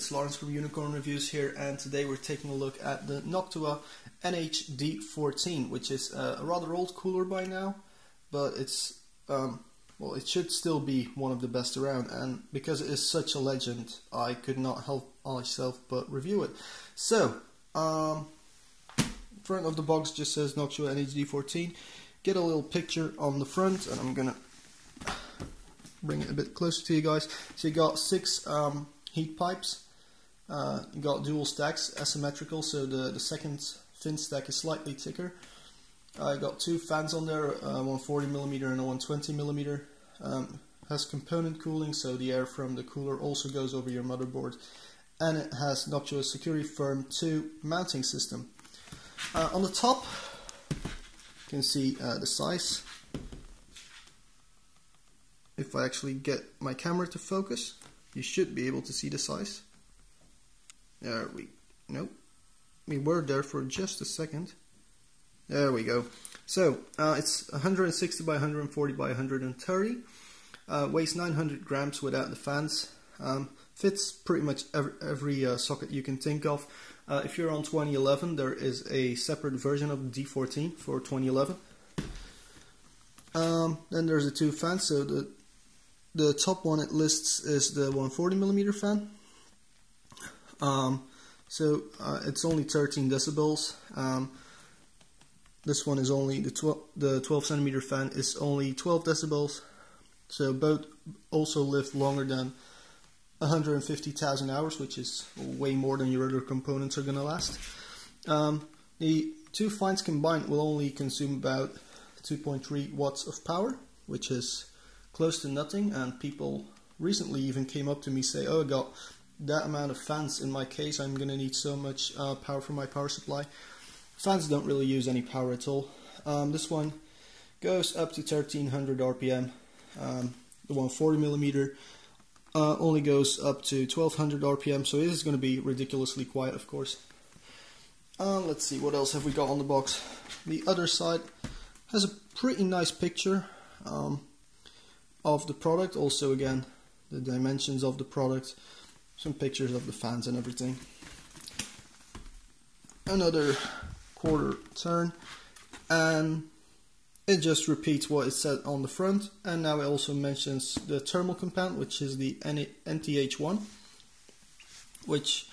it's Lawrence from Unicorn Reviews here, and today we're taking a look at the Noctua NH-D14, which is a rather old cooler by now, but it's well, it should still be one of the best around, and because it is such a legend, I could not help myself but review it. So, front of the box just says Noctua NH-D14. Get a little picture on the front, and I'm gonna bring it a bit closer to you guys. So you got 6 heat pipes. You got dual stacks, asymmetrical, so the second fin stack is slightly thicker. I got 2 fans on there, one 40mm and a 120mm. Has component cooling, so the air from the cooler also goes over your motherboard, and it has Noctua's Security Firm 2 mounting system. On the top, you can see the size. If I actually get my camera to focus, you should be able to see the size. Nope. We were there for just a second. There we go. So, it's 160 by 140 by 130. Weighs 900 grams without the fans. Fits pretty much every socket you can think of. If you're on 2011, there is a separate version of the D14 for 2011. Then there's the 2 fans. So the top one it lists is the 140mm fan. It's only 13 decibels. This one is only the 12cm fan is only 12 decibels. So both also live longer than 150,000 hours, which is way more than your other components are gonna last. The 2 fans combined will only consume about 2.3 watts of power, which is close to nothing, and people recently even came up to me say, oh, I got that amount of fans in my case, I'm gonna need so much power for my power supply. Fans don't really use any power at all. This one goes up to 1300 RPM. The 140mm only goes up to 1200 RPM, so it is going to be ridiculously quiet, of course. Let's see, what else have we got on the box? The other side has a pretty nice picture of the product. Also, again, the dimensions of the product, some pictures of the fans and everything. Another quarter turn, and it just repeats what it said on the front, and now it also mentions the thermal compound, which is the NTH1, which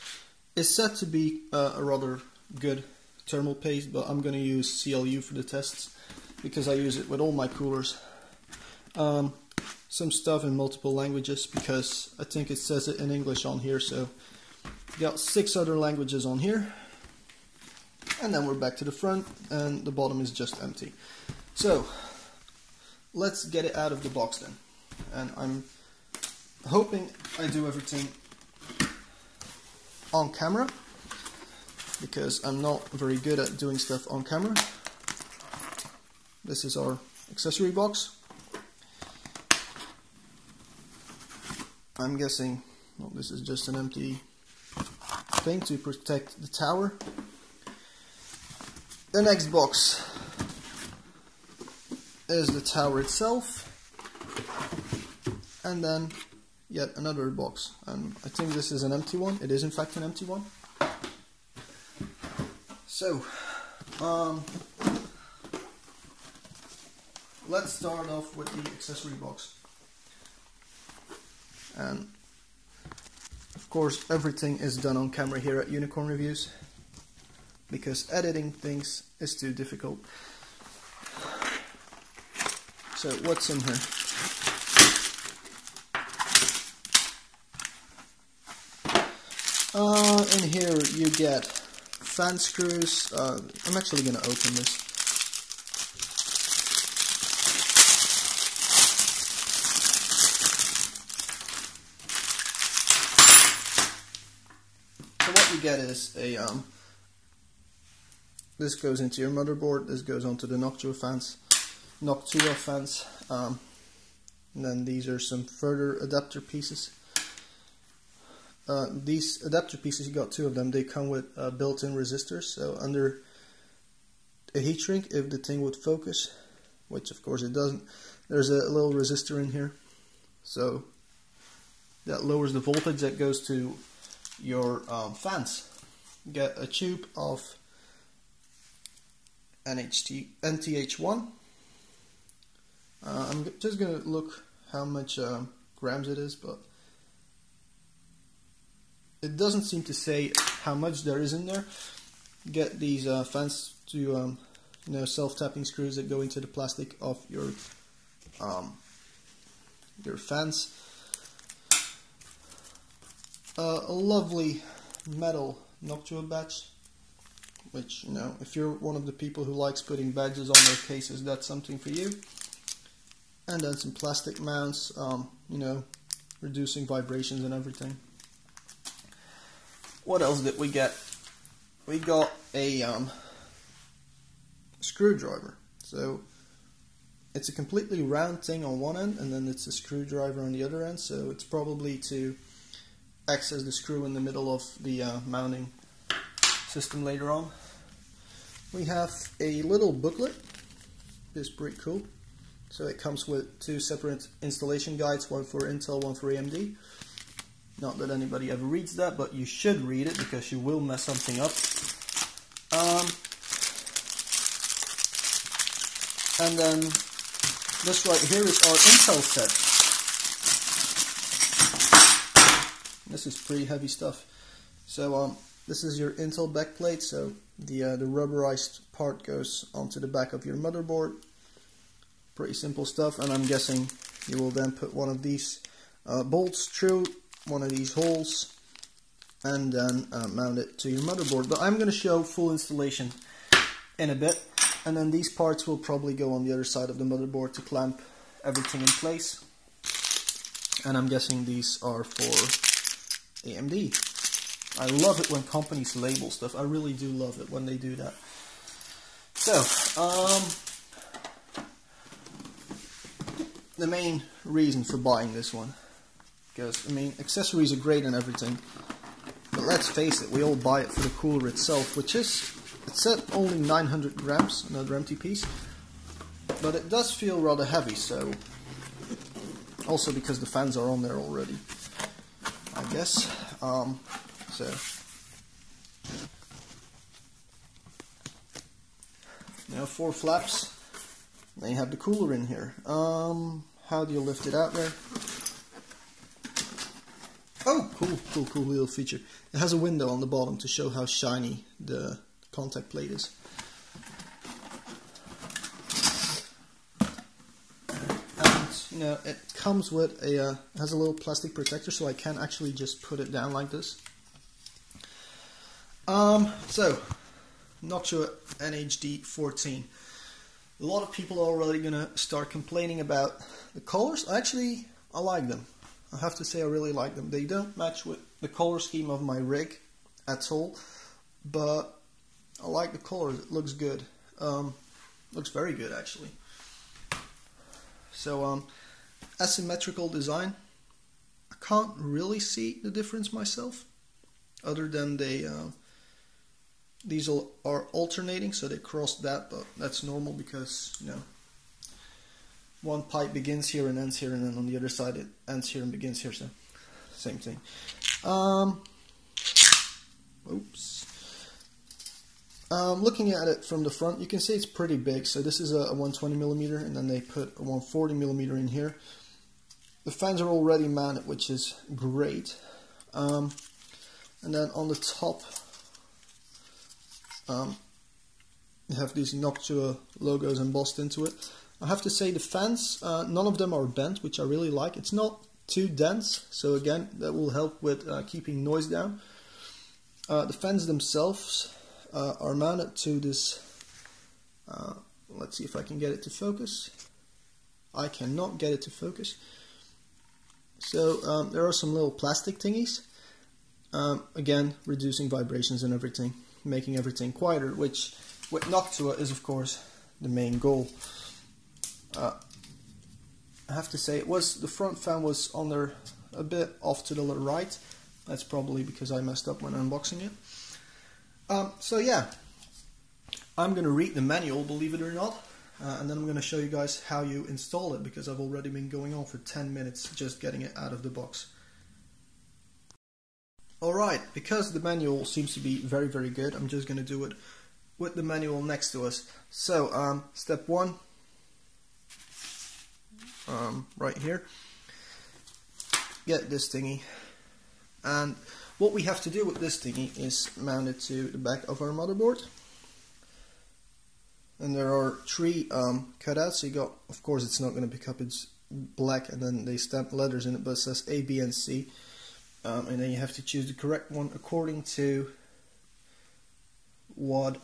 is said to be a rather good thermal paste, but I'm going to use CLU for the tests because I use it with all my coolers. Some stuff in multiple languages because I think it says it in English on here, so got 6 other languages on here. And then we're back to the front, and the bottom is just empty. So, let's get it out of the box then. And I'm hoping I do everything on camera, because I'm not very good at doing stuff on camera. This is our accessory box. I'm guessing, well, this is just an empty thing to protect the tower. The next box is the tower itself, and then yet another box, and I think this is an empty one. It is in fact an empty one. So let's start off with the accessory box, and of course everything is done on camera here at Unicorn Reviews, because editing things is too difficult. So what's in here? In here you get fan screws. I'm actually going to open this. So what you get is a this goes into your motherboard, this goes onto the Noctua fans, and then these are some further adapter pieces. These adapter pieces, you got 2 of them, they come with built-in resistors, so under a heat shrink, if the thing would focus, which of course it doesn't, there's a little resistor in here, so that lowers the voltage that goes to your fans. Get a tube of NH-D14. I'm just going to look how much grams it is, but it doesn't seem to say how much there is in there. Get these fans to self-tapping screws that go into the plastic of your fans. A lovely metal Noctua badge, which, if you're one of the people who likes putting badges on their cases, that's something for you. And then some plastic mounts, reducing vibrations and everything. What else did we get? We got a screwdriver. So it's a completely round thing on one end, and then it's a screwdriver on the other end. So it's probably to access the screw in the middle of the mounting system later on. We have a little booklet. It's pretty cool. So it comes with 2 separate installation guides, one for Intel, one for AMD. Not that anybody ever reads that, but you should read it because you will mess something up. And then this right here is our Intel set. This is pretty heavy stuff. So this is your Intel backplate. So the rubberized part goes onto the back of your motherboard. Pretty simple stuff, and I'm guessing you will then put one of these bolts through one of these holes and then mount it to your motherboard. But I'm going to show full installation in a bit, and then these parts will probably go on the other side of the motherboard to clamp everything in place. And I'm guessing these are for AMD. I love it when companies label stuff. I really do love it when they do that. So, the main reason for buying this one, because accessories are great and everything, but let's face it, we all buy it for the cooler itself, which is, it said only 900 grams, another empty piece, but it does feel rather heavy. So also because the fans are on there already, I guess. So 4 flaps. Then you have the cooler in here. How do you lift it out there? Oh, cool little feature. It has a window on the bottom to show how shiny the contact plate is. And it comes with has a little plastic protector, so I can actually just put it down like this. So Noctua NH-D14. A lot of people are already going to start complaining about the colors. Actually, I like them. I have to say I really like them. They don't match with the color scheme of my rig at all, but I like the colors. It looks good. Looks very good, actually. So, asymmetrical design. I can't really see the difference myself, other than these are alternating, so they cross that, but that's normal because, one pipe begins here and ends here, and then on the other side it ends here and begins here, so same thing. Looking at it from the front, you can see it's pretty big. So this is a 120mm, and then they put a 140mm in here. The fans are already mounted, which is great. And then on the top, you have these Noctua logos embossed into it. I have to say the fans, none of them are bent, which I really like. It's not too dense, so again, that will help with keeping noise down. The fans themselves are mounted to this, let's see if I can get it to focus. I cannot get it to focus. So there are some little plastic thingies, again, reducing vibrations and everything, making everything quieter, which with Noctua is of course the main goal. I have to say, the front fan was on there a bit off to the right. That's probably because I messed up when unboxing it. So yeah, I'm going to read the manual, believe it or not, and then I'm going to show you guys how you install it, because I've already been going on for 10 minutes just getting it out of the box. Alright, because the manual seems to be very, very good, I'm just going to do it with the manual next to us. So, step 1, right here, get this thingy, and what we have to do with this thingy is mount it to the back of our motherboard. And there are 3 cutouts, so you got, of course it's not going to pick up, it's black, and then they stamp letters in it, but it says A, B, and C. And then you have to choose the correct one according to what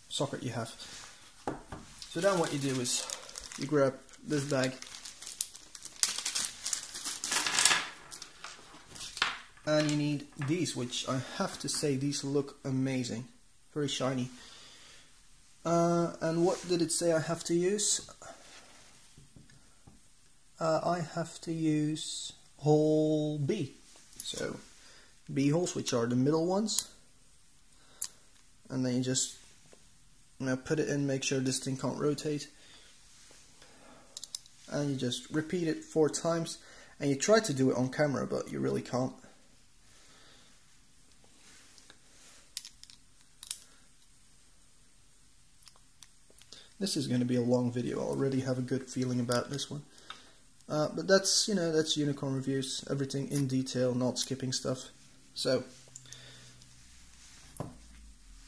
socket you have. So then what you do is you grab this bag and you need these, which I have to say these look amazing, very shiny. And what did it say I have to use? I have to use hole B. So B holes, which are the middle ones, and then you just put it in, make sure this thing can't rotate, and you just repeat it 4 times, and you try to do it on camera but you really can't. This is going to be a long video. I already have a good feeling about this one. But that's, that's Unicorn Reviews, everything in detail, not skipping stuff. So,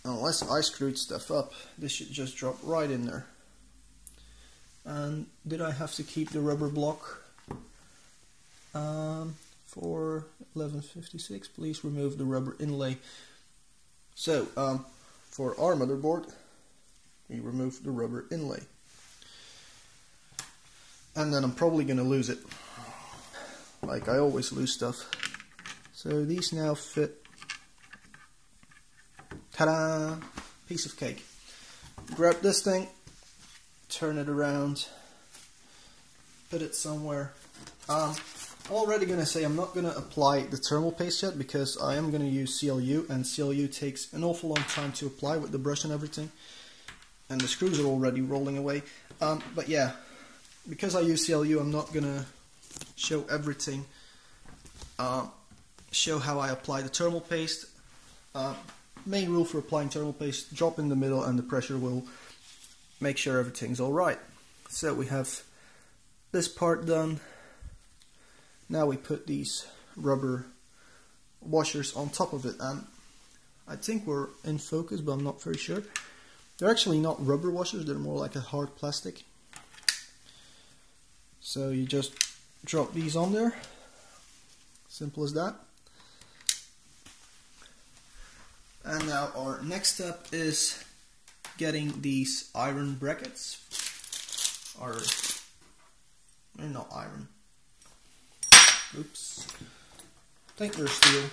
unless I screwed stuff up, this should just drop right in there. And did I have to keep the rubber block? For 1156, please remove the rubber inlay. So, for our motherboard, we remove the rubber inlay. And then I'm probably going to lose it, like I always lose stuff. So these now fit. Ta-da! Piece of cake. Grab this thing, turn it around, put it somewhere. I'm already going to say I'm not going to apply the thermal paste yet, because I am going to use CLU, and CLU takes an awful long time to apply with the brush and everything. And the screws are already rolling away. But yeah. Because I use CLU, I'm not going to show everything, show how I apply the thermal paste. Main rule for applying thermal paste, drop in the middle and the pressure will make sure everything's alright. So we have this part done. Now we put these rubber washers on top of it, and I think we're in focus, but I'm not very sure. They're actually not rubber washers, they're more like a hard plastic. So you just drop these on there, simple as that. And now our next step is getting these iron brackets, or they're not iron, oops, I think they're steel,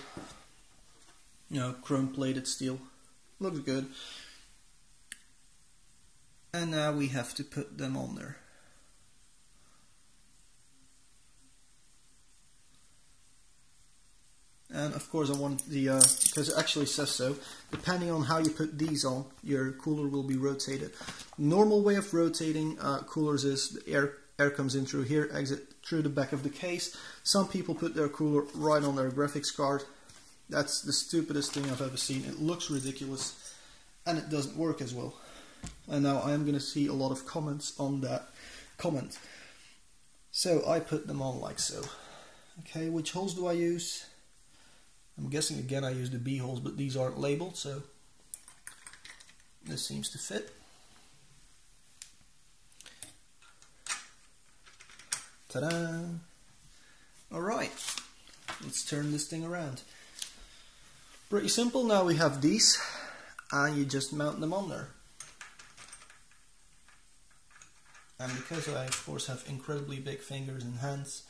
chrome plated steel, looks good. And now we have to put them on there. And of course I want the, because it actually says so, depending on how you put these on, your cooler will be rotated. Normal way of rotating coolers is the air comes in through here, exit through the back of the case. Some people put their cooler right on their graphics card. That's the stupidest thing I've ever seen. It looks ridiculous and it doesn't work as well. And now I am going to see a lot of comments on that comment. So I put them on like so. Okay, which holes do I use? I'm guessing again I use the B holes, but these aren't labeled, so this seems to fit. Ta-da! Alright, let's turn this thing around. Pretty simple. Now we have these, and you just mount them on there. And because I of course have incredibly big fingers and hands,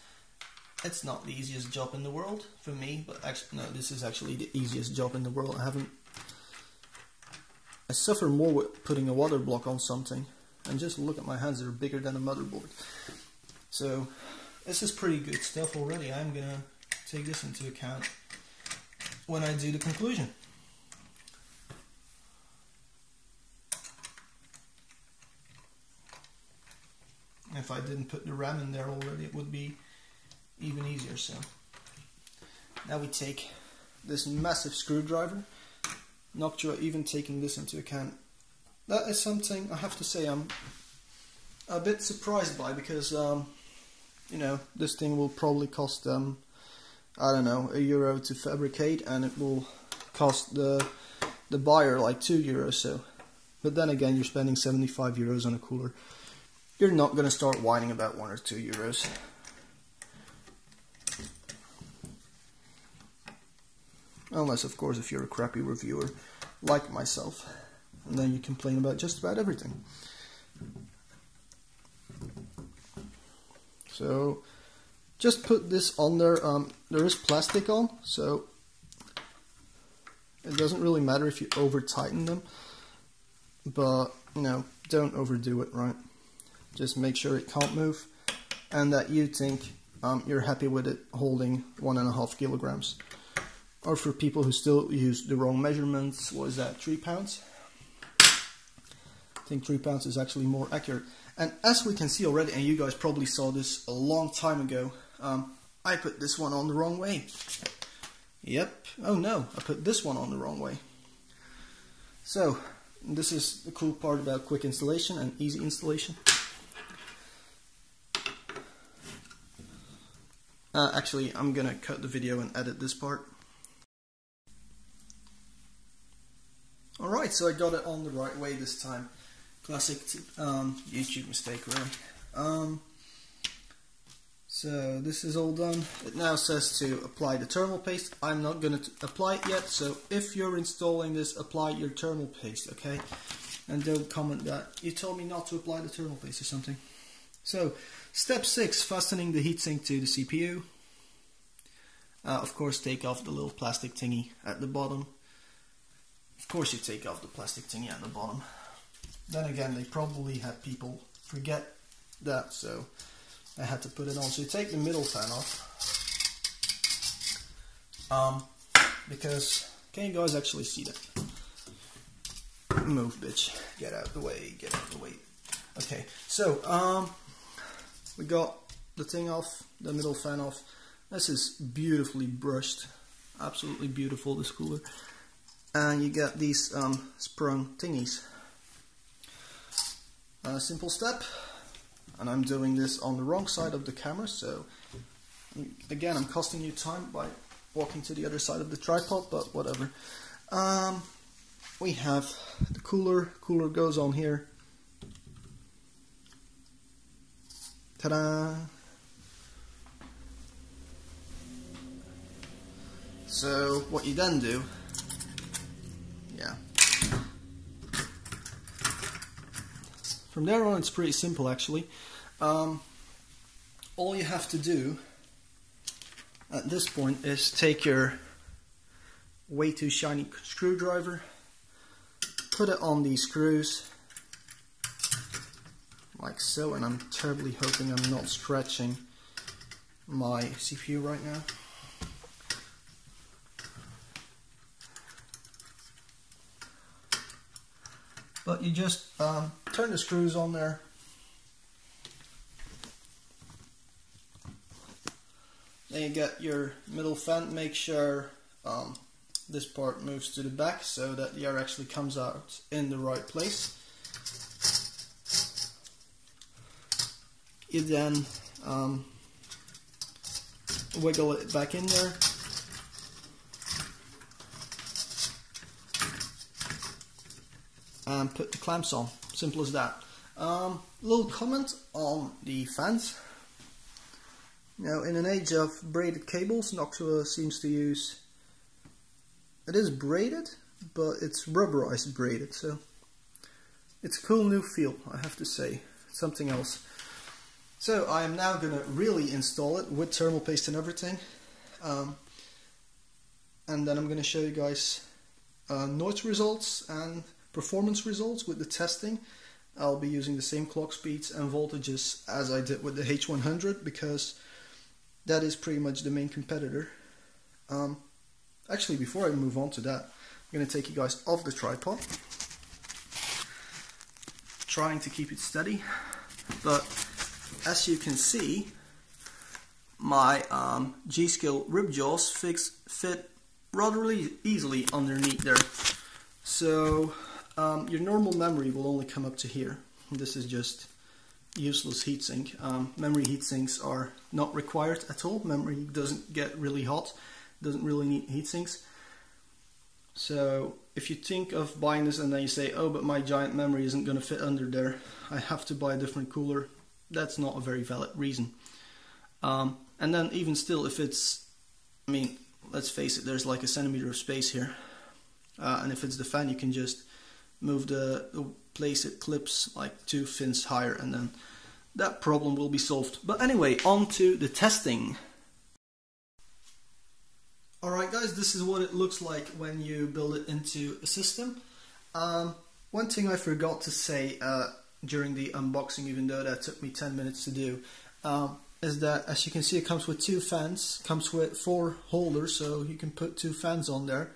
it's not the easiest job in the world for me, but actually, no, this is actually the easiest job in the world. I suffer more with putting a water block on something, and just look at my hands, they're bigger than a motherboard. So this is pretty good stuff already. I'm gonna take this into account when I do the conclusion. If I didn't put the RAM in there already, it would be even easier. So Now we take this massive screwdriver, Noctua even taking this into account. That is something I have to say I'm a bit surprised by, because you know, this thing will probably cost them, I don't know, €1 to fabricate, and it will cost the buyer like €2. So, but then again, you're spending €75 on a cooler. You're not going to start whining about €1 or €2. Unless, of course, if you're a crappy reviewer like myself, and then you complain about just about everything. So just put this on there. There is plastic on, so it doesn't really matter if you over tighten them, but you know, don't overdo it, right? Just make sure it can't move, and that you think you're happy with it holding 1.5 kilograms. Or for people who still use the wrong measurements, what is that, 3 pounds? I think 3 pounds is actually more accurate. And as we can see already, and you guys probably saw this a long time ago, I put this one on the wrong way. Yep, oh no, I put this one on the wrong way. So, this is the cool part about quick installation and easy installation. Actually, I'm gonna cut the video and edit this part. Alright, so I got it on the right way this time. Classic YouTube mistake, really. So this is all done. It now says to apply the thermal paste. I'm not going to apply it yet, so if you're installing this, apply your thermal paste, okay? And don't comment that you told me not to apply the thermal paste or something. So, step 6, fastening the heatsink to the CPU. Of course, take off the little plastic thingy at the bottom. Of course you take off the plastic thingy at the bottom. Then again, they probably had people forget that, so I had to put it on. So you take the middle fan off. Because, can you guys actually see that? Move, bitch. Get out of the way, get out of the way. Okay, so, we got the thing off, the middle fan off. This is beautifully brushed. Absolutely beautiful, this cooler. And you get these sprung thingies. A simple step, and I'm doing this on the wrong side of the camera, so again I'm costing you time by walking to the other side of the tripod, but whatever. We have the cooler goes on here. Ta-da! So what you then do, from there on, it's pretty simple actually. All you have to do at this point is take your way too shiny screwdriver, put it on these screws, like so, and I'm terribly hoping I'm not scratching my CPU right now. But you just turn the screws on there. Then you get your middle fan. Make sure this part moves to the back so that the air actually comes out in the right place. You then wiggle it back in there. And put the clamps on. Simple as that. Little comment on the fans. Now, in an age of braided cables, Noctua seems to use, it is braided, but it's rubberized braided, so it's a cool new feel, I have to say. Something else. So I am now going to really install it with thermal paste and everything, and then I'm going to show you guys noise results and performance results with the testing. I'll be using the same clock speeds and voltages as I did with the H100, because that is pretty much the main competitor. Actually, before I move on to that, I'm going to take you guys off the tripod, trying to keep it steady, but as you can see, my G-Skill rib jaws fit rather easily underneath there. So your normal memory will only come up to here. This is just useless heatsink. Memory heatsinks are not required at all. Memory doesn't get really hot, doesn't really need heatsinks. So if you think of buying this and then you say, oh, but my giant memory isn't going to fit under there, I have to buy a different cooler, that's not a very valid reason. And then even still, if it's, I mean, let's face it, there's like a centimeter of space here. And if it's the fan, you can just move the place it clips like 2 fins higher, and then that problem will be solved. But anyway, on to the testing. Alright guys, this is what it looks like when you build it into a system. One thing I forgot to say during the unboxing, even though that took me 10 minutes to do, is that as you can see, it comes with 2 fans, comes with 4 holders, so you can put 2 fans on there.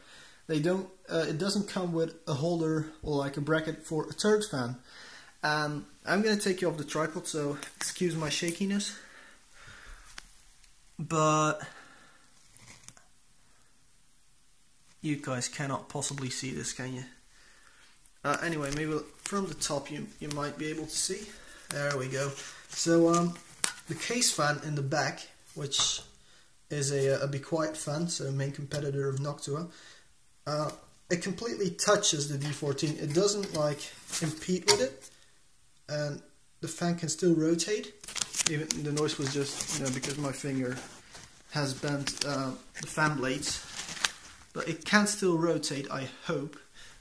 They don't. It doesn't come with a holder or like a bracket for a 3rd fan. I'm going to take you off the tripod, so excuse my shakiness. But you guys cannot possibly see this, can you? Anyway, maybe from the top you might be able to see. There we go. So the case fan in the back, which is a Be Quiet fan, so main competitor of Noctua, it completely touches the D14. It doesn't like impede with it, and the fan can still rotate. Even the noise was just, because my finger has bent the fan blades. But it can still rotate, I hope.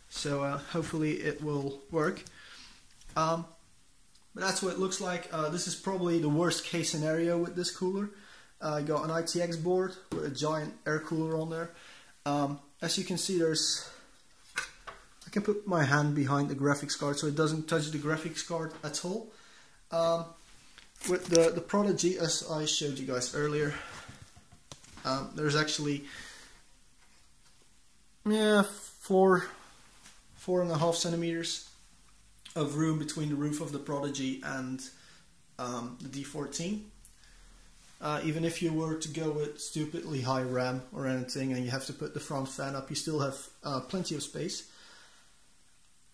So hopefully it will work. But that's what it looks like. This is probably the worst case scenario with this cooler. I got an ITX board with a giant air cooler on there. As you can see, I can put my hand behind the graphics card so it doesn't touch the graphics card at all. With the Prodigy, as I showed you guys earlier, there's actually 4.5 centimeters of room between the roof of the Prodigy and the D14. Even if you were to go with stupidly high RAM or anything and you have to put the front fan up, you still have plenty of space.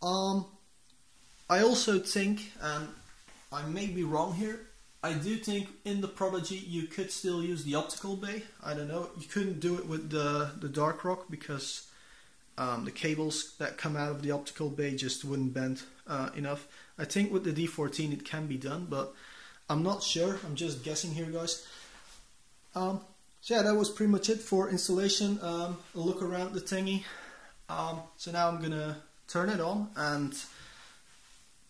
I also think, and I may be wrong here, I do think in the Prodigy you could still use the optical bay. I don't know, you couldn't do it with the Dark Rock because the cables that come out of the optical bay just wouldn't bend enough. I think with the D14 it can be done, but I'm not sure. I'm just guessing here, guys. So yeah, that was pretty much it for installation. A look around the thingy. So now I'm gonna turn it on and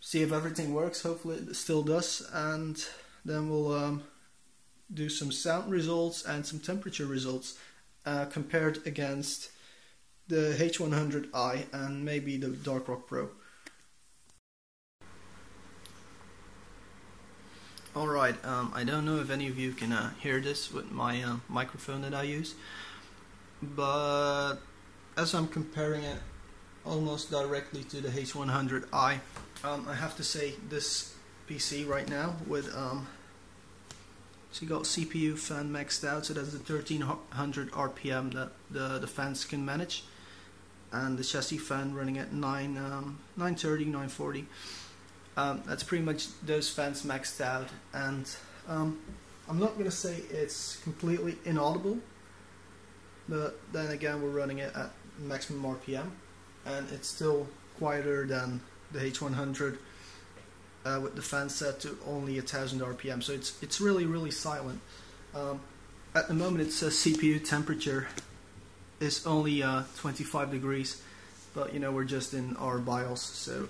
see if everything works. Hopefully it still does, and then we'll do some sound results and some temperature results compared against the H100i and maybe the Dark Rock Pro. Alright, I don't know if any of you can hear this with my microphone that I use, but as I'm comparing it almost directly to the H100i, I have to say this PC right now with so you got CPU fan maxed out, so that's the 1300 RPM that the fans can manage, and the chassis fan running at 930, 940. That's pretty much those fans maxed out, and I'm not gonna say it's completely inaudible, but then again we're running it at maximum RPM, and it's still quieter than the H100 with the fan set to only 1000 RPM, so it's really silent. At the moment it says CPU temperature is only 25 degrees, but we're just in our BIOS, so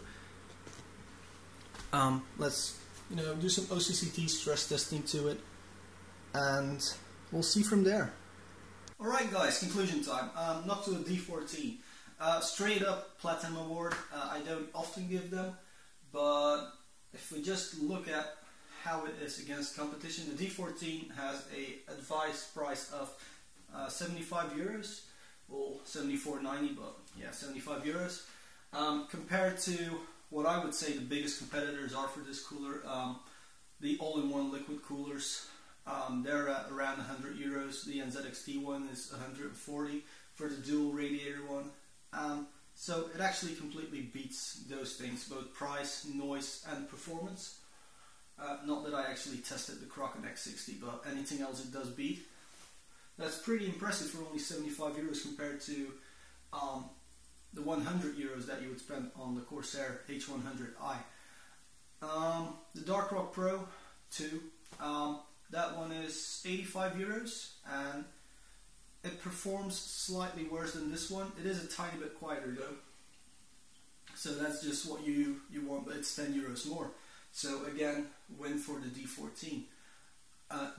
let's do some OCCT stress testing to it, and we'll see from there. Alright guys, conclusion time. Noctua D14. Straight up Platinum Award. I don't often give them, but if we just look at how it is against competition, the D14 has a advised price of 75 euros, well 74.90, but yeah, 75 euros. Compared to what I would say the biggest competitors are for this cooler, the all-in-one liquid coolers, They're at around 100 euros. The NZXT one is 140 for the dual radiator one. So it actually completely beats those things, both price, noise and performance. Not that I actually tested the Kraken X60, but anything else it does beat. That's pretty impressive for only 75 euros compared to the 100 euros that you would spend on the Corsair H100i. The Darkrock Pro 2, that one is 85 euros and it performs slightly worse than this one. It is a tiny bit quieter though, so that's just what you want, but it's 10 euros more. So again, win for the D14.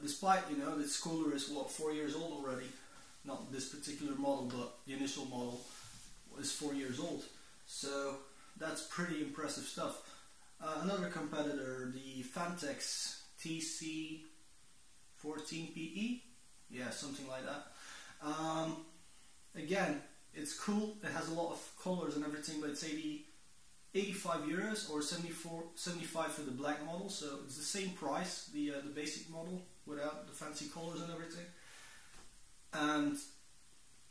Despite, you know, this cooler is what, 4 years old already. Not this particular model, but the initial model is 4 years old. So that's pretty impressive stuff. Another competitor, the Fantex TC14PE, yeah, something like that. Again, it's cool. It has a lot of colors and everything, but it's 85 euros or 75 for the black model. So it's the same price, the basic model without the fancy colors and everything. And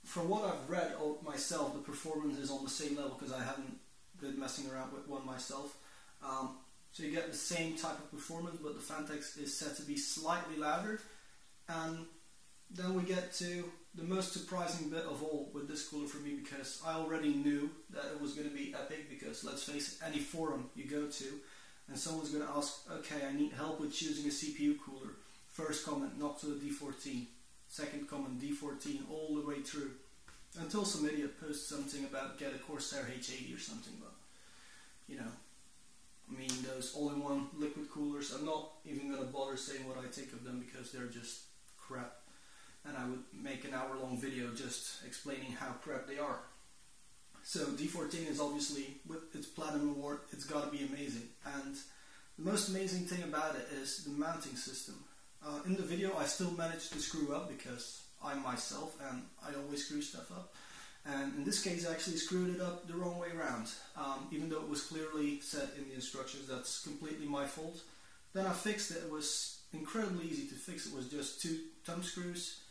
from what I've read myself, the performance is on the same level because I haven't been messing around with one myself. So you get the same type of performance, but the Fantex is said to be slightly louder. And then we get to the most surprising bit of all with this cooler for me, because I already knew that it was going to be epic, because let's face it, any forum you go to and someone's going to ask, okay, I need help with choosing a CPU cooler. First comment, Noctua D14. Second comment, D14, all the way through. Until some idiot posts something about get a Corsair H80 or something, but you know, I mean, those all-in-one liquid coolers, I'm not even going to bother saying what I think of them because they're just crap. And I would make an hour-long video just explaining how crap they are. So D14 is obviously, with its Platinum Award, it's got to be amazing. And the most amazing thing about it is the mounting system. In the video I still managed to screw up because I'm myself and I always screw stuff up. And in this case I actually screwed it up the wrong way around. Even though it was clearly said in the instructions that's completely my fault. Then I fixed it. It was incredibly easy to fix. It was just 2 thumb screws,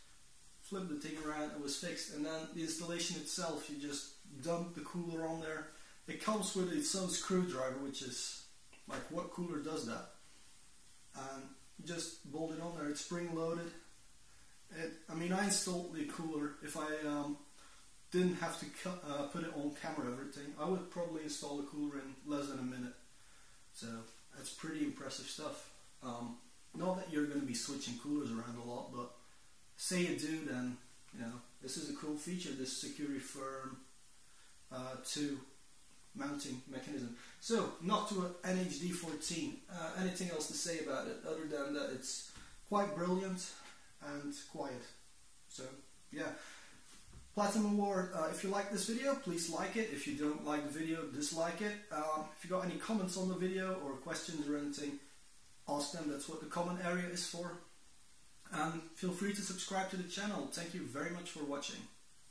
flip the thing around, it was fixed. And then the installation itself, you just dump the cooler on there. It comes with its own screwdriver, which is like, what cooler does that? And just bolt it on there. It's spring loaded. I mean, I installed the cooler. If I didn't have to put it on camera, everything, I would probably install the cooler in less than a minute. So that's pretty impressive stuff. Not that you're going to be switching coolers around a lot, but say you do, then you know this is a cool feature. This security firm 2 mounting mechanism. So Noctua NH-D14. Anything else to say about it other than that it's quite brilliant and quiet. So yeah, Platinum Award. If you like this video, please like it. If you don't like the video, dislike it. If you got any comments on the video or questions or anything, ask them. That's what the comment area is for. And feel free to subscribe to the channel. Thank you very much for watching.